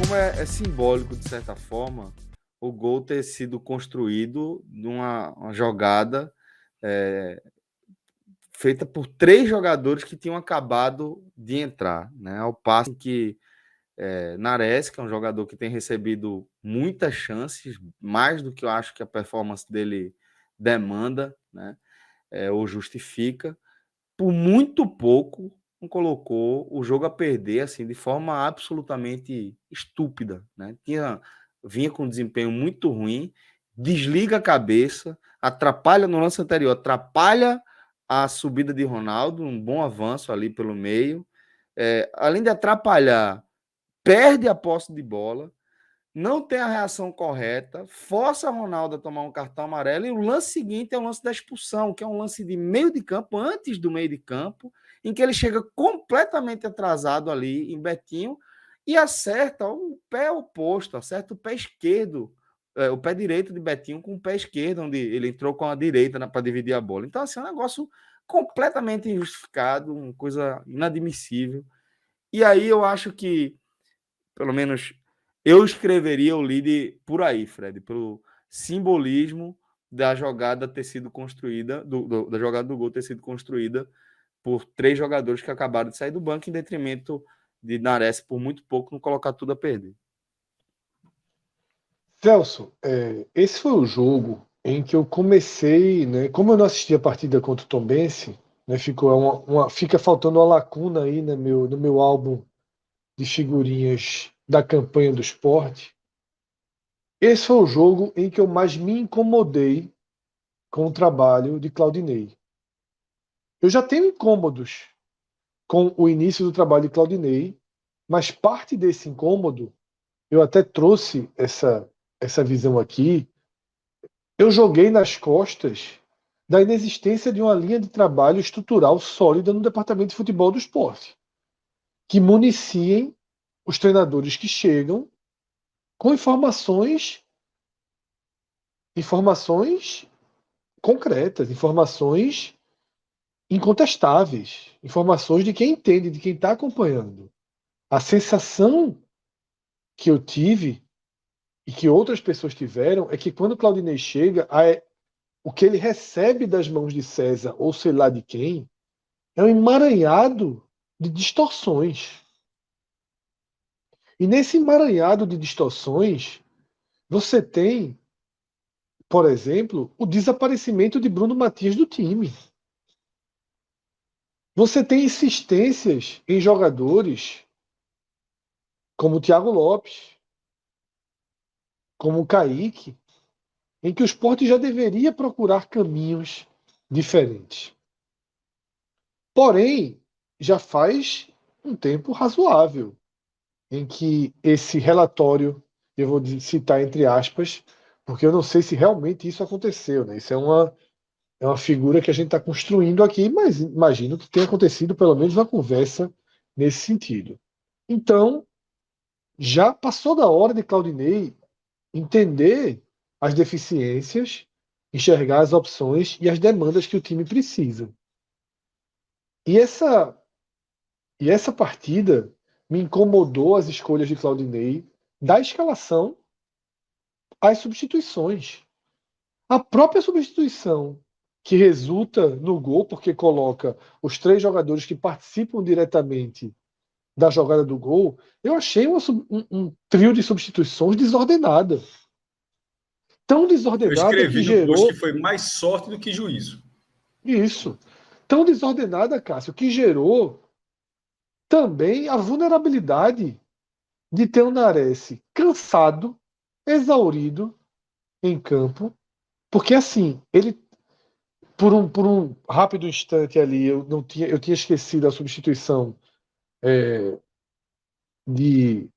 como é simbólico, de certa forma, o gol ter sido construído numa uma jogada feita por 3 jogadores que tinham acabado de entrar, né? Ao passo que Nares, que é um jogador que tem recebido muitas chances, mais do que eu acho que a performance dele demanda, né? Ou justifica, por muito pouco não colocou o jogo a perder assim de forma absolutamente estúpida, né? Vinha com um desempenho muito ruim, desliga a cabeça, atrapalha no lance anterior, atrapalha a subida de Ronaldo, um bom avanço ali pelo meio, além de atrapalhar, perde a posse de bola, não tem a reação correta, força Ronaldo a tomar um cartão amarelo, e o lance seguinte é o lance da expulsão, que é um lance de meio de campo, antes do meio de campo, em que ele chega completamente atrasado ali em Betinho e acerta o pé oposto, acerta o pé esquerdo, o pé direito de Betinho com o pé esquerdo, onde ele entrou com a direita, né, para dividir a bola. Então, assim, é um negócio completamente injustificado, uma coisa inadmissível. E aí eu acho que, pelo menos, eu escreveria o lead por aí, Fred, pelo simbolismo da jogada ter sido construída, da jogada do gol ter sido construída por 3 jogadores que acabaram de sair do banco, em detrimento de Nares, por muito pouco, não colocar tudo a perder. Celso, esse foi o jogo em que eu comecei, né? Como eu não assisti a partida contra o Tombense, né, fica faltando uma lacuna aí no meu álbum de figurinhas da campanha do Sport. Esse foi o jogo em que eu mais me incomodei com o trabalho de Claudinei. Eu já tenho incômodos com o início do trabalho de Claudinei, mas parte desse incômodo, eu até trouxe essa visão aqui, eu joguei nas costas da inexistência de uma linha de trabalho estrutural sólida no departamento de futebol do esporte, que municiem os treinadores que chegam com informações concretas, informações incontestáveis, informações de quem entende, de quem está acompanhando. A sensação que eu tive e que outras pessoas tiveram é que quando o Claudinei chega, o que ele recebe das mãos de César, ou sei lá de quem, é um emaranhado de distorções. E nesse emaranhado de distorções, você tem, por exemplo, o desaparecimento de Bruno Matias do time. Você tem insistências em jogadores como o Thiago Lopes, como o Kaique, em que o Sport já deveria procurar caminhos diferentes. Porém, já faz um tempo razoável em que esse relatório, eu vou citar entre aspas, porque eu não sei se realmente isso aconteceu, né? Isso é uma figura que a gente está construindo aqui, mas imagino que tenha acontecido pelo menos uma conversa nesse sentido. Então, já passou da hora de Claudinei entender as deficiências, enxergar as opções e as demandas que o time precisa. E essa partida me incomodou as escolhas de Claudinei, da escalação às substituições. A própria substituição que resulta no gol, porque coloca os 3 jogadores que participam diretamente da jogada do gol, eu achei um trio de substituições desordenada. Tão Eu desordenada que escrevi no post gerou que foi mais sorte do que juízo. isso. Tão desordenada, Cássio, que gerou também a vulnerabilidade de ter o Nares cansado, exaurido em campo, porque assim, ele por um rápido instante ali, eu tinha esquecido a substituição de,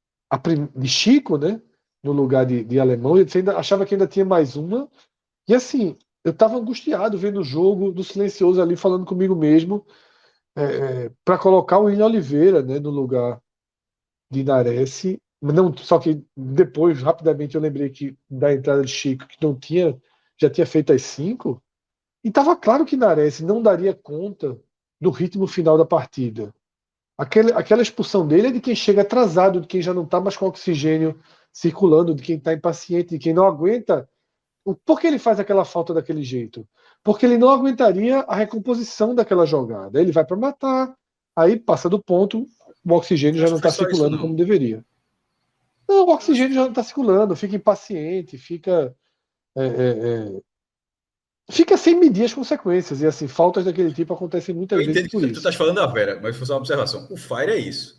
de Chico, né, no lugar de Alemão, e eu achava que ainda tinha mais uma, e assim, eu estava angustiado vendo o jogo, do silencioso ali, falando comigo mesmo, para colocar o William Oliveira, né, no lugar de Nares. Não, só que depois, rapidamente, eu lembrei que da entrada de Chico, que não tinha, já tinha feito as 5, e estava claro que Nares não daria conta do ritmo final da partida. Aquela expulsão dele é de quem chega atrasado, de quem já não está mais com oxigênio circulando, de quem está impaciente, de quem não aguenta. Por que ele faz aquela falta daquele jeito? Porque ele não aguentaria a recomposição daquela jogada. Ele vai para matar, aí passa do ponto, o oxigênio Eu já acho não que foi está só isso, circulando como não. deveria. Não, o Eu acho oxigênio já não está circulando, fica impaciente, é, é, é, fica sem medir as consequências. E assim, faltas daquele tipo acontecem muitas Eu vezes entendo por que tu isso. estás falando da Vera, mas foi só uma observação. O Fire é isso.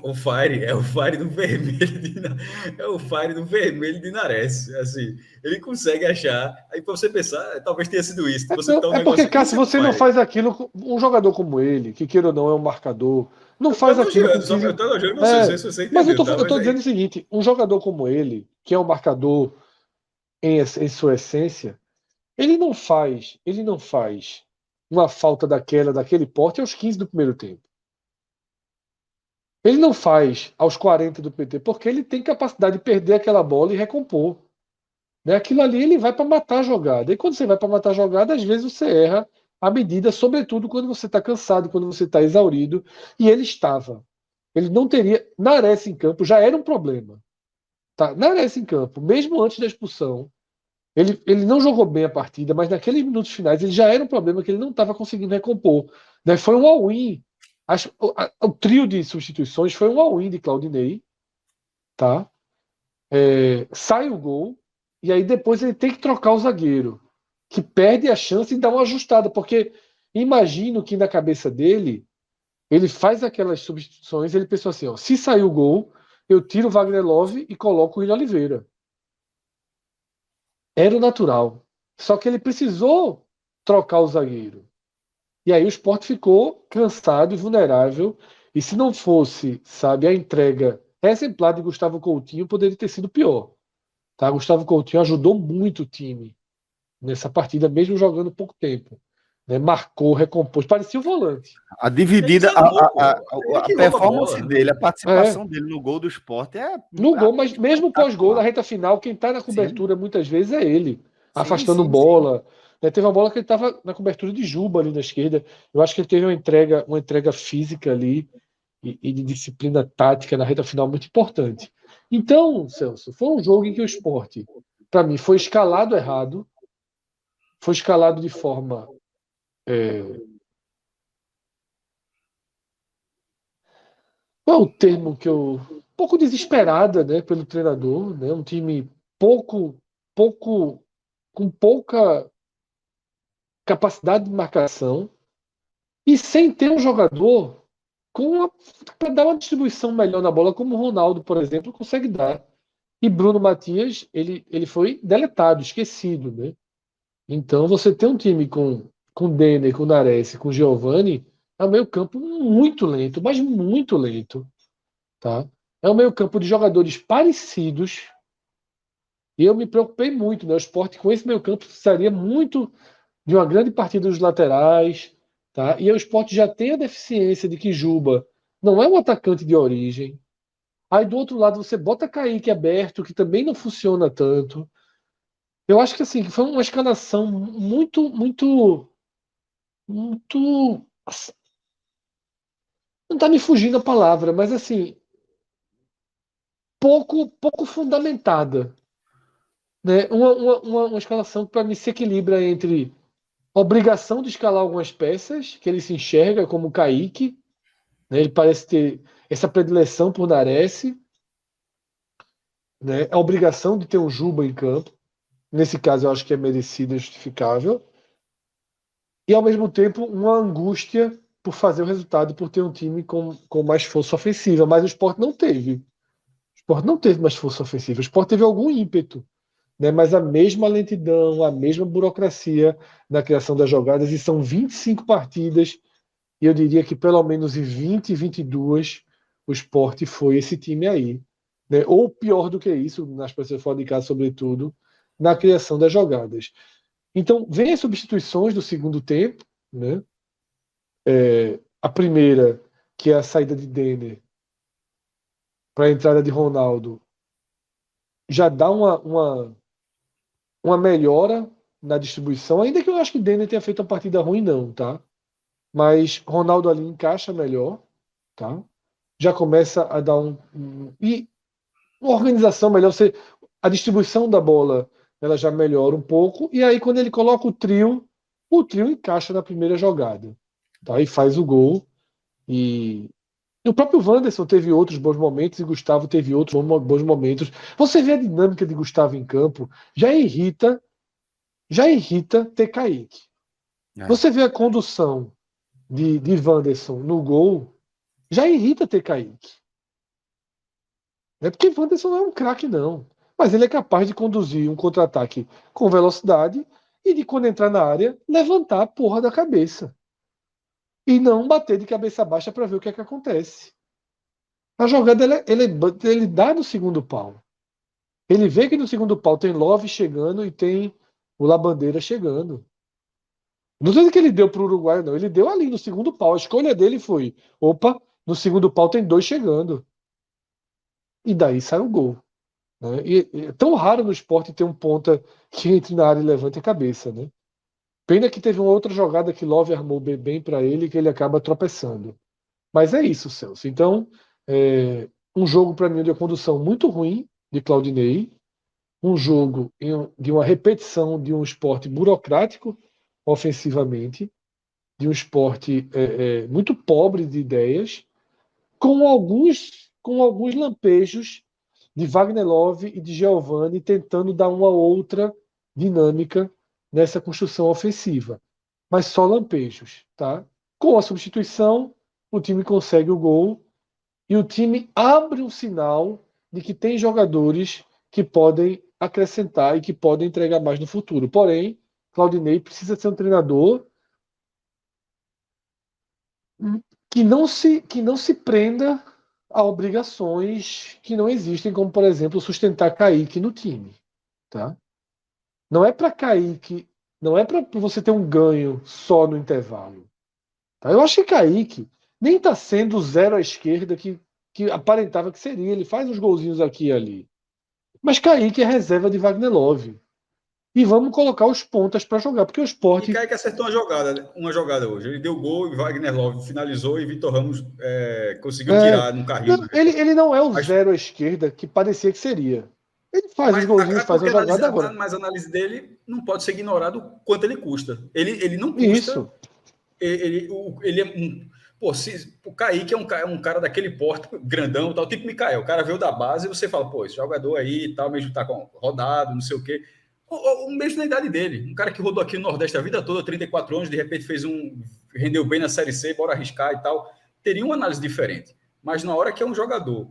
O Fire é o Fire do vermelho é o Fire do vermelho de Nares. Assim, ele consegue achar. Aí para você pensar, talvez tenha sido isso. Você Não, tá um é porque, negócio. Cássio, Isso é o você não Fire. faz aquilo. Um jogador como ele, que queira ou não é um marcador, não Eu tô faz aquilo com elogiando, só eu 15. tô elogiando você, não sei É, se você mas entendeu, tá? eu Mas tô dizendo aí. o seguinte: um jogador como ele, que é um marcador em sua essência, ele não faz uma falta daquele porte aos 15 do primeiro tempo. Ele não faz aos 40 do PT, porque ele tem capacidade de perder aquela bola e recompor. Né? Aquilo ali ele vai para matar a jogada. E quando você vai para matar a jogada, às vezes você erra a medida, sobretudo quando você está cansado, quando você está exaurido. E ele estava. Ele não teria. Nares em campo já era um problema. Tá? Nares em campo, mesmo antes da expulsão, ele não jogou bem a partida, mas naqueles minutos finais ele já era um problema que ele não estava conseguindo recompor. Né? Foi um all-in. O trio de substituições foi um all-in de Claudinei. Tá? Sai o gol, e aí depois ele tem que trocar o zagueiro, que perde a chance de dar uma ajustada, porque imagino que na cabeça dele, ele faz aquelas substituições, ele pensou assim, ó, se sair o gol, eu tiro o Wagner Love e coloco o William Oliveira. Era o natural. Só que ele precisou trocar o zagueiro. E aí o Sport ficou cansado e vulnerável, e se não fosse, sabe, a entrega exemplar de Gustavo Coutinho, poderia ter sido pior. Tá? Gustavo Coutinho ajudou muito o time nessa partida, mesmo jogando pouco tempo. Né? Marcou, recompôs, parecia o volante. A Ele dividida, desarmou, pô. Ele a que rouba a performance bola. dele, a É, participação dele no gol do Sport é no gol, mas mesmo pós-gol, na espetacular. reta final, quem está na Sim, cobertura muitas vezes é ele, sim, afastando sim, sim. bola. Né? Teve uma bola que ele estava na cobertura de Juba ali na esquerda. Eu acho que ele teve uma entrega física ali e de disciplina tática na reta final muito importante. Então, Celso, foi um jogo em que o Sport, para mim, foi escalado errado, foi escalado de forma qual é o termo que eu. Um pouco desesperada, né, pelo treinador, né? Um time pouco, pouco, com pouca capacidade de marcação e sem ter um jogador para dar uma distribuição melhor na bola, como o Ronaldo, por exemplo, consegue dar. E Bruno Matias, ele foi deletado, esquecido, né? Então, você tem um time com Denner, com Nares, com Giovani, é um meio-campo muito lento, mas muito lento. Tá? É um meio-campo de jogadores parecidos. E eu me preocupei muito, né? O Sport com esse meio-campo precisaria muito de uma grande partida dos laterais, tá? E o Sport já tem a deficiência de que Juba não é um atacante de origem. Aí do outro lado você bota Kaique aberto, que também não funciona tanto. Eu acho que assim, foi uma escalação muito, muito, muito. Não tá me fugindo a palavra, mas assim, pouco fundamentada. Né? Uma escalação que para mim se equilibra entre a obrigação de escalar algumas peças, que ele se enxerga como o Kaique, né? Ele parece ter essa predileção por Nares, né? A obrigação de ter um Juba em campo, nesse caso eu acho que é merecido e justificável, e ao mesmo tempo uma angústia por fazer o resultado, por ter um time com mais força ofensiva, mas o Sport não teve. O Sport não teve mais força ofensiva, o Sport teve algum ímpeto, né? Mas a mesma lentidão, a mesma burocracia na criação das jogadas, e são 25 partidas, e eu diria que pelo menos em 20, 22, o Sport foi esse time aí. Né? Ou pior do que isso, nas pessoas fora de casa, sobretudo, na criação das jogadas. Então, vem as substituições do segundo tempo, né? A primeira, que é a saída de Denner para a entrada de Ronaldo, já dá uma melhora na distribuição, ainda que eu acho que Denner tenha feito uma partida ruim, não, tá? Mas Ronaldo ali encaixa melhor. tá? Já começa a dar e uma organização melhor, a distribuição da bola ela já melhora um pouco, e aí quando ele coloca o trio encaixa na primeira jogada, tá? E faz o gol. E o próprio Wanderson teve outros bons momentos e Gustavo teve outros bons momentos. Você vê a dinâmica de Gustavo em campo, já irrita ter Kaique. Você vê a condução de Wanderson no gol, já irrita ter Kaique. Não é porque Wanderson não é um craque, não. Mas ele é capaz de conduzir um contra-ataque com velocidade e de, quando entrar na área, levantar a porra da cabeça. E não bater de cabeça baixa para ver o que é que acontece. A jogada ele dá no segundo pau. Ele vê que no segundo pau tem Love chegando e tem o Labandeira chegando. Não sei que ele deu para o Uruguai, não. Ele deu ali no segundo pau. A escolha dele foi: opa, no segundo pau tem 2 chegando. E daí sai o gol. Né? E é tão raro no esporte ter um ponta que entre na área e levante a cabeça. Né? Pena que teve uma outra jogada que Love armou bem para ele que ele acaba tropeçando. Mas é isso, Celso. Então, um jogo para mim de condução muito ruim de Claudinei, um jogo de uma repetição de um esporte burocrático ofensivamente, de um esporte muito pobre de ideias, com alguns lampejos de Wagner Love e de Giovani tentando dar uma outra dinâmica nessa construção ofensiva. Mas só lampejos, tá? Com a substituição, o time consegue o gol e o time abre um sinal de que tem jogadores que podem acrescentar e que podem entregar mais no futuro. Porém, Claudinei precisa ser um treinador que não se prenda a obrigações que não existem, como, por exemplo, sustentar Kaique no time. Tá? Não é para Kaique, não é para você ter um ganho só no intervalo. Tá? Eu acho que Kaique nem está sendo o zero à esquerda que aparentava que seria. Ele faz uns golzinhos aqui e ali. Mas Kaique é reserva de Wagner Love. E vamos colocar os pontas para jogar, porque o E Sport. Kaique acertou uma jogada hoje. Ele deu gol, e Wagner Love finalizou e Vitor Ramos conseguiu tirar no carrinho. Não, ele não é o Mas- zero à esquerda que parecia que seria. Ele faz os golzinhos, faz a jogada agora. Mas a análise dele não pode ser ignorado o quanto ele custa. Ele não custa. Isso. Ele é pô, o Kaique é um cara daquele porte grandão, tal, tipo Mikael. O cara veio da base e você fala, pô, esse jogador aí e tal, mesmo tá rodado, não sei o quê. O mesmo na idade dele. Um cara que rodou aqui no Nordeste a vida toda, 34 anos, de repente rendeu bem na Série C, bora arriscar e tal. Teria uma análise diferente. Mas na hora que é um jogador,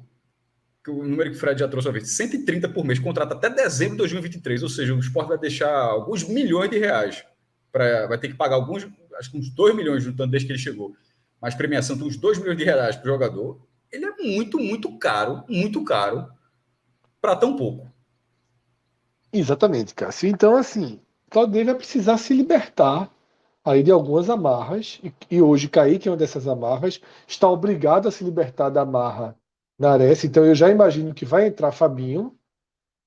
que o número que o Fred já trouxe uma vez, 130 por mês, contrata até dezembro de 2023, ou seja, o Sport vai deixar alguns milhões de reais. Vai ter que pagar acho que uns 2 milhões juntando desde que ele chegou. Mas premiação de uns 2 milhões de reais para o jogador, ele é muito caro para tão pouco. Exatamente, Cássio. Então, assim, Claudinei vai precisar se libertar aí de algumas amarras, e hoje Kaique é uma dessas amarras, está obrigado a se libertar da amarra na Ares, então eu já imagino que vai entrar Fabinho,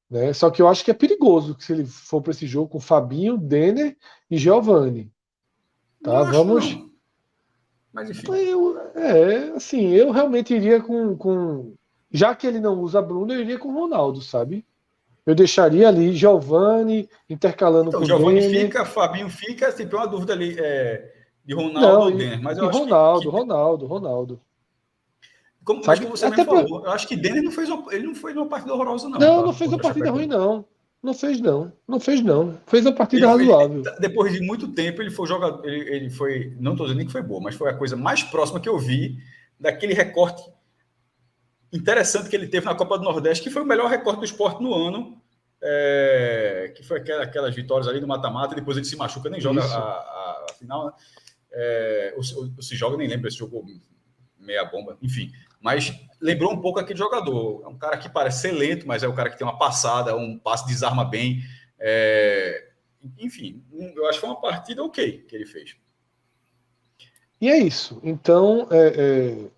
né? Só que eu acho que é perigoso que se ele for para esse jogo com Fabinho, Denner e Giovani. Tá? Vamos. Não. Mas enfim. Assim, eu realmente iria com. Já que ele não usa Bruno, eu iria com Ronaldo, sabe? Eu deixaria ali Giovani intercalando Então, com Giovani Denner. fica, Fabinho fica, sempre uma dúvida ali de Ronaldo Não, ou Denner. Mas eu acho Ronaldo. Mas Sabe? como você Até mesmo falou, eu acho que Denner ele não foi uma partida horrorosa, não, Não, tá? não fez uma Contra a partida ruim, Chapecoense. não. Não fez, não. Não fez, não. Fez uma partida razoável. Depois de muito tempo, ele foi jogador. Ele foi. Não estou dizendo nem que foi boa, mas foi a coisa mais próxima que eu vi daquele recorte interessante que ele teve na Copa do Nordeste, que foi o melhor recorte do esporte no ano. Que foi aquelas vitórias ali no mata-mata, depois ele se machuca, nem joga a final, né? Ou se joga, nem lembra se jogou meia bomba, enfim. Mas lembrou um pouco aquele jogador. É um cara que parece ser lento, mas é um cara que tem uma passada, um passe desarma bem. Enfim, eu acho que foi uma partida ok que ele fez. E é isso. Então,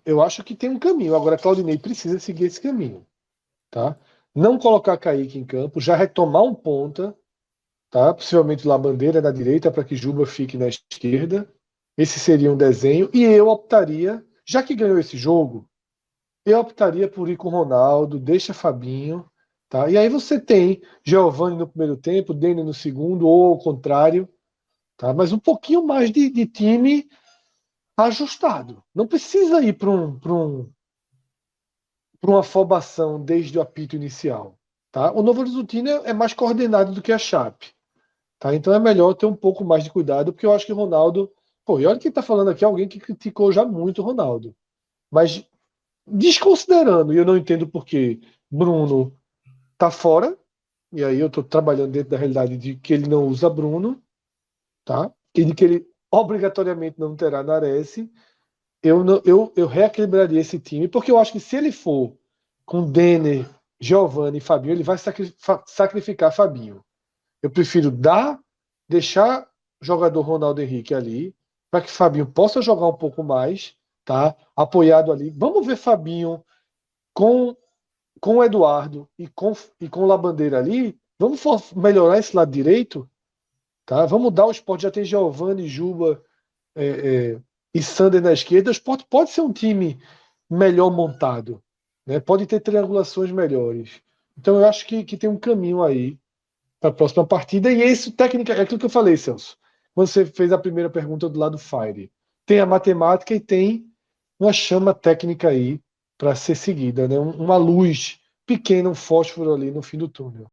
eu acho que tem um caminho. Agora, Claudinei precisa seguir esse caminho. Tá? Não colocar Kaique em campo, já retomar um ponta, tá? Possivelmente lá bandeira na direita para que Juba fique na esquerda. Esse seria um desenho. E eu optaria já que ganhou esse jogo, eu optaria por ir com o Ronaldo, deixa Fabinho, tá? E aí você tem Giovani no primeiro tempo, Dene no segundo, ou ao contrário, tá? Mas um pouquinho mais de time ajustado. Não precisa ir para uma afobação desde o apito inicial, tá? O Novo Horizontino é mais coordenado do que a Chape, tá? Então é melhor ter um pouco mais de cuidado, porque eu acho que o Ronaldo... Pô, e olha quem tá falando aqui, alguém que criticou já muito o Ronaldo. Mas desconsiderando, e eu não entendo por que Bruno tá fora, e aí eu tô trabalhando dentro da realidade de que ele não usa Bruno, tá? E de que ele obrigatoriamente não terá Nares, eu reequilibraria esse time, porque eu acho que se ele for com Denner, Giovani e Fabinho, ele vai sacrificar Fabinho. Eu prefiro deixar o jogador Ronaldo Henrique ali, para que Fabinho possa jogar um pouco mais, tá? Apoiado ali. Vamos ver Fabinho com o Eduardo e com o Labandeira ali. Vamos melhorar esse lado direito, tá? Vamos dar o Sport, já tem Giovani, Juba e Sander na esquerda. O Sport pode ser um time melhor montado, né? Pode ter triangulações melhores. Então eu acho que tem um caminho aí para a próxima partida. E isso, técnica, é aquilo que eu falei, Celso. Quando você fez a primeira pergunta do lado Fire. Tem a matemática e tem uma chama técnica aí para ser seguida, né? Uma luz pequena, um fósforo ali no fim do túnel.